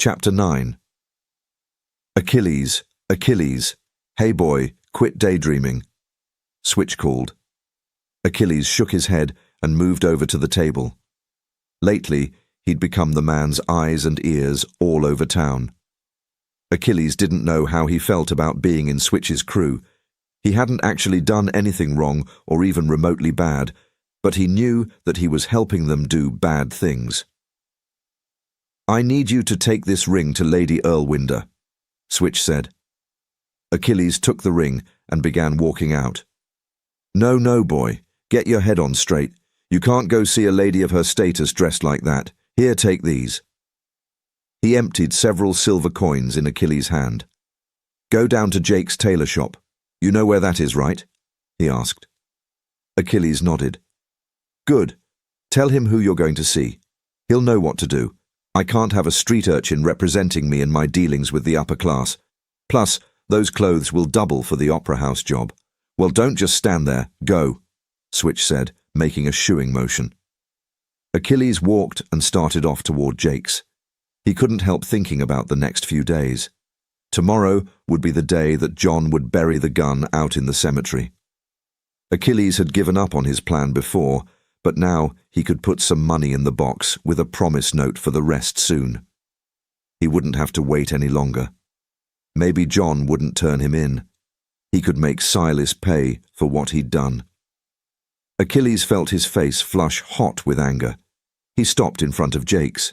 Chapter 9. Achilles, Achilles, hey boy, quit daydreaming. Switch called. Achilles shook his head and moved over to the table. Lately, he'd become the man's eyes and ears all over town. Achilles didn't know how he felt about being in Switch's crew. He hadn't actually done anything wrong or even remotely bad, but he knew that he was helping them do bad things. I need you to take this ring to Lady Erlwinder, Switch said. Achilles took the ring and began walking out. No, boy, get your head on straight. You can't go see a lady of her status dressed like that. Here, take these. He emptied several silver coins in Achilles' hand. Go down to Jake's tailor shop. You know where that is, right? He asked. Achilles nodded. Good. Tell him who you're going to see. He'll know what to do. I can't have a street urchin representing me in my dealings with the upper class. Plus, those clothes will double for the opera house job. Well, don't just stand there. Go, Switch said, making a shooing motion. Achilles walked and started off toward Jake's. He couldn't help thinking about the next few days. Tomorrow would be the day that John would bury the gun out in the cemetery. Achilles had given up on his plan before, but now he could put some money in the box with a promise note for the rest soon. He wouldn't have to wait any longer. Maybe John wouldn't turn him in. He could make Silas pay for what he'd done. Achilles felt his face flush hot with anger. He stopped in front of Jake's.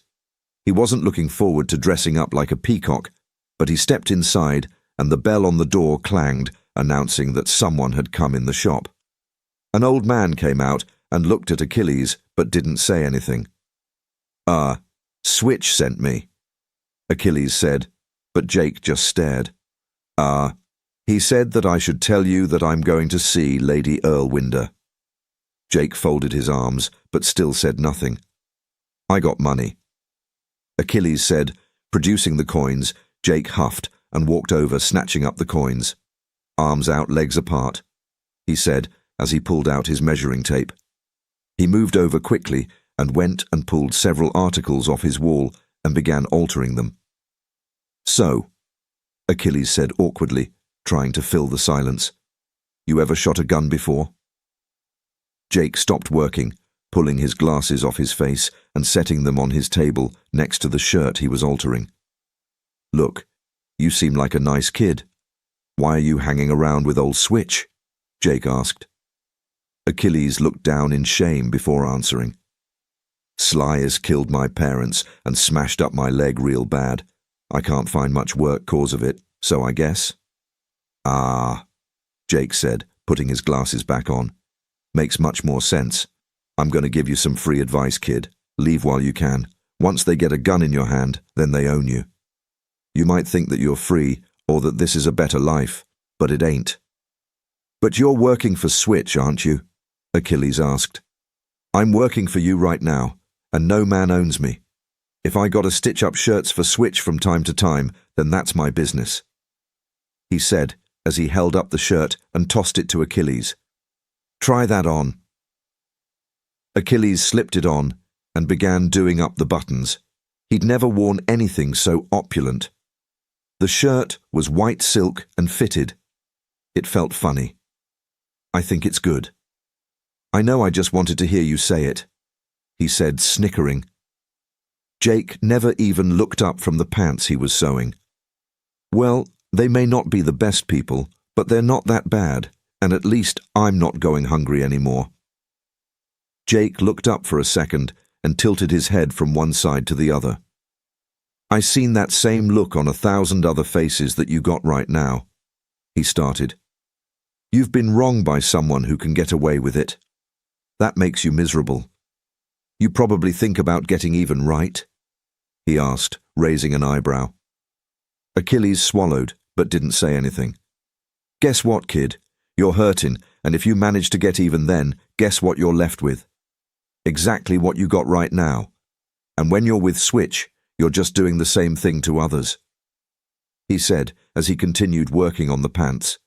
He wasn't looking forward to dressing up like a peacock, but he stepped inside and the bell on the door clanged, announcing that someone had come in the shop. An old man came out and looked at Achilles, but didn't say anything. Switch sent me, Achilles said, but Jake just stared. He said that I should tell you that I'm going to see Lady Erlwinder. Jake folded his arms, but still said nothing. I got money. Achilles said, producing the coins. Jake huffed and walked over, snatching up the coins. Arms out, legs apart, he said as he pulled out his measuring tape. He moved over quickly and went and pulled several articles off his wall and began altering them. So, Achilles said awkwardly, trying to fill the silence, you ever shot a gun before? Jake stopped working, pulling his glasses off his face and setting them on his table next to the shirt he was altering. Look, you seem like a nice kid. Why are you hanging around with old Switch? Jake asked. Achilles looked down in shame before answering. Sly has killed my parents and smashed up my leg real bad. I can't find much work cause of it, so I guess. Jake said, putting his glasses back on. Makes much more sense. I'm going to give you some free advice, kid. Leave while you can. Once they get a gun in your hand, then they own you. You might think that you're free or that this is a better life, but it ain't. But you're working for Switch, aren't you? Achilles asked. I'm working for you right now, and no man owns me. If I got to stitch up shirts for Switch from time to time, then that's my business, he said as he held up the shirt and tossed it to Achilles. Try that on. Achilles slipped it on and began doing up the buttons. He'd never worn anything so opulent. The shirt was white silk and fitted. It felt funny. I think it's good. I know I just wanted to hear you say it, he said, snickering. Jake never even looked up from the pants he was sewing. Well, they may not be the best people, but they're not that bad, and at least I'm not going hungry anymore. Jake looked up for a second and tilted his head from one side to the other. I seen that same look on 1,000 other faces that you got right now, he started. You've been wronged by someone who can get away with it. That makes you miserable. You probably think about getting even, right? He asked, raising an eyebrow. Achilles swallowed, but didn't say anything. Guess what, kid? You're hurting, and if you manage to get even then, guess what you're left with? Exactly what you got right now. And when you're with Switch, you're just doing the same thing to others, he said as he continued working on the pants.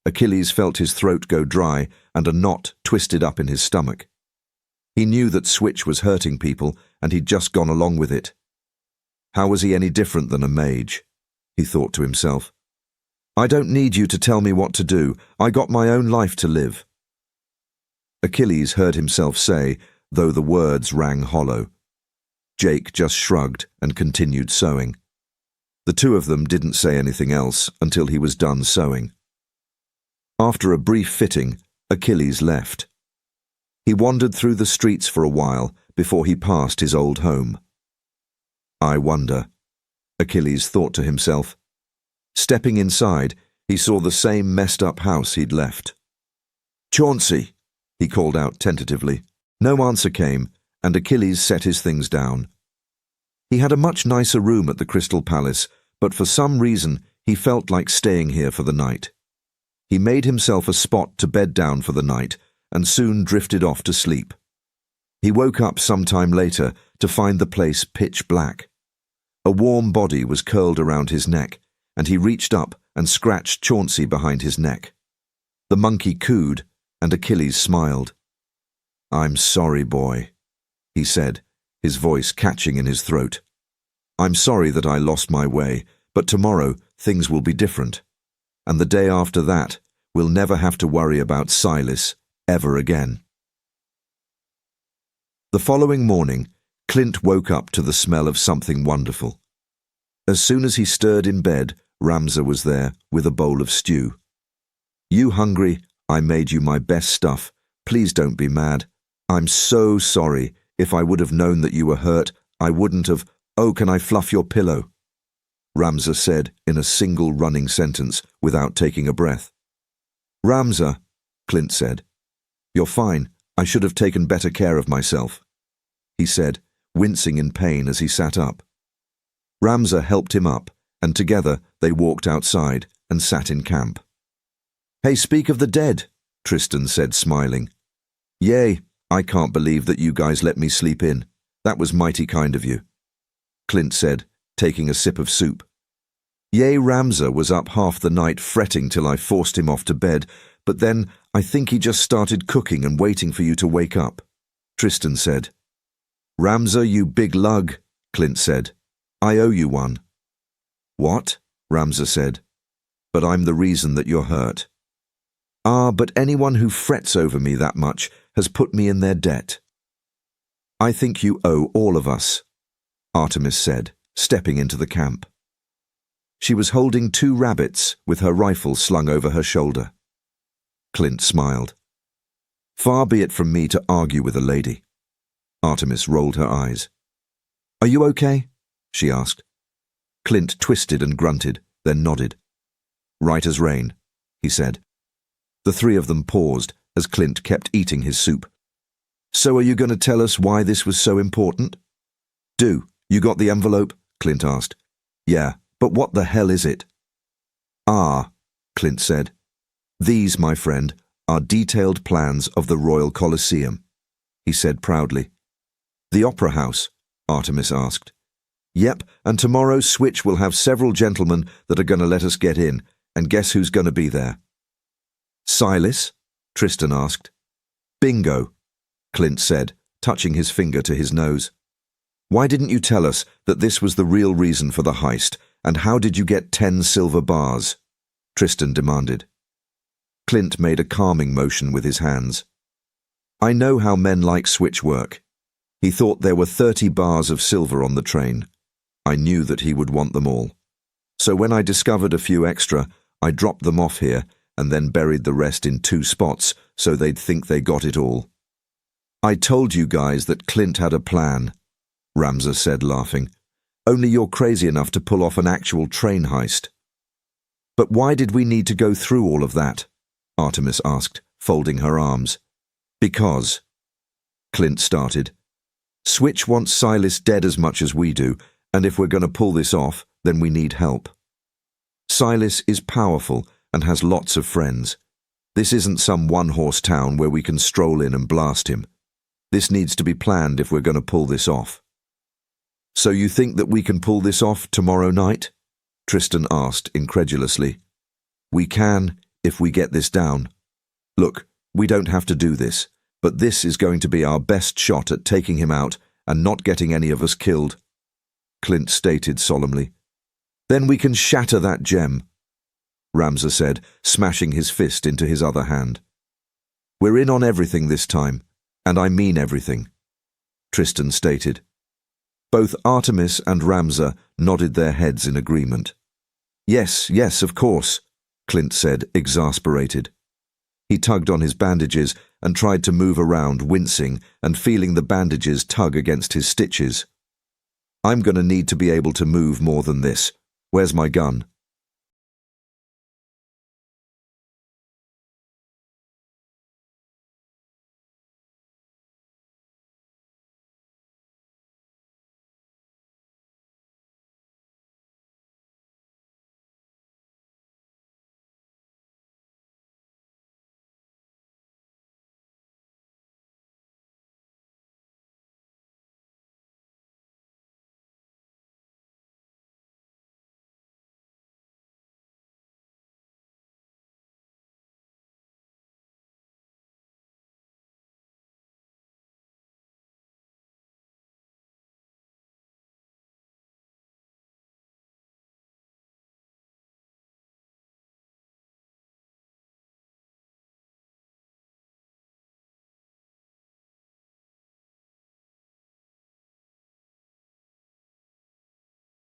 Achilles felt his throat go dry and a knot twisted up in his stomach. He knew that Switch was hurting people and he'd just gone along with it. How was he any different than a mage? He thought to himself. I don't need you to tell me what to do. I got my own life to live. Achilles heard himself say, though the words rang hollow. Jake just shrugged and continued sewing. The two of them didn't say anything else until he was done sewing. After a brief fitting, Achilles left. He wandered through the streets for a while before he passed his old home. I wonder, Achilles thought to himself. Stepping inside, he saw the same messed-up house he'd left. Chauncey, he called out tentatively. No answer came, and Achilles set his things down. He had a much nicer room at the Crystal Palace, but for some reason he felt like staying here for the night. He made himself a spot to bed down for the night, and soon drifted off to sleep. He woke up some time later to find the place pitch black. A warm body was curled around his neck, and he reached up and scratched Chauncey behind his neck. The monkey cooed, and Achilles smiled. I'm sorry, boy, he said, his voice catching in his throat. I'm sorry that I lost my way, but tomorrow things will be different. And the day after that, we'll never have to worry about Silas ever again. The following morning, Clint woke up to the smell of something wonderful. As soon as he stirred in bed, Ramza was there with a bowl of stew. You hungry? I made you my best stuff. Please don't be mad. I'm so sorry. If I would have known that you were hurt, I wouldn't have. Oh, can I fluff your pillow? Ramza said in a single running sentence without taking a breath. Ramza, Clint said. You're fine. I should have taken better care of myself, he said, wincing in pain as he sat up. Ramza helped him up, and together they walked outside and sat in camp. Hey, speak of the dead, Tristan said, smiling. Yay, I can't believe that you guys let me sleep in. That was mighty kind of you, Clint said, taking a sip of soup. Yay, Ramza was up half the night fretting till I forced him off to bed, but then I think he just started cooking and waiting for you to wake up, Tristan said. Ramza, you big lug, Clint said. I owe you one. What? Ramza said. But I'm the reason that you're hurt. Ah, but anyone who frets over me that much has put me in their debt. I think you owe all of us, Artemis said, stepping into the camp. She was holding 2 rabbits with her rifle slung over her shoulder. Clint smiled. Far be it from me to argue with a lady. Artemis rolled her eyes. Are you okay? She asked. Clint twisted and grunted, then nodded. Right as rain, he said. The 3 of them paused as Clint kept eating his soup. So are you going to tell us why this was so important? Do. You got the envelope? Clint asked. Yeah, but what the hell is it? Ah, Clint said. These, my friend, are detailed plans of the Royal Colosseum, he said proudly. The Opera House? Artemis asked. Yep, and tomorrow Switch will have several gentlemen that are going to let us get in, and guess who's going to be there? Silas? Tristan asked. Bingo, Clint said, touching his finger to his nose. Why didn't you tell us that this was the real reason for the heist, and how did you get 10 silver bars? Tristan demanded. Clint made a calming motion with his hands. I know how men like Switch work. He thought there were 30 bars of silver on the train. I knew that he would want them all. So when I discovered a few extra, I dropped them off here and then buried the rest in 2 spots so they'd think they got it all. I told you guys that Clint had a plan, Ramza said, laughing. Only you're crazy enough to pull off an actual train heist. But why did we need to go through all of that? Artemis asked, folding her arms. Because, Clint started. Switch wants Silas dead as much as we do, and if we're going to pull this off, then we need help. Silas is powerful and has lots of friends. This isn't some one-horse town where we can stroll in and blast him. This needs to be planned if we're going to pull this off. So you think that we can pull this off tomorrow night? Tristan asked incredulously. We can, if we get this down. Look, we don't have to do this, but this is going to be our best shot at taking him out and not getting any of us killed. Clint stated solemnly. Then we can shatter that gem, Ramza said, smashing his fist into his other hand. We're in on everything this time, and I mean everything, Tristan stated. Both Artemis and Ramza nodded their heads in agreement. Yes, of course, Clint said, exasperated. He tugged on his bandages and tried to move around, wincing and feeling the bandages tug against his stitches. I'm going to need to be able to move more than this. Where's my gun?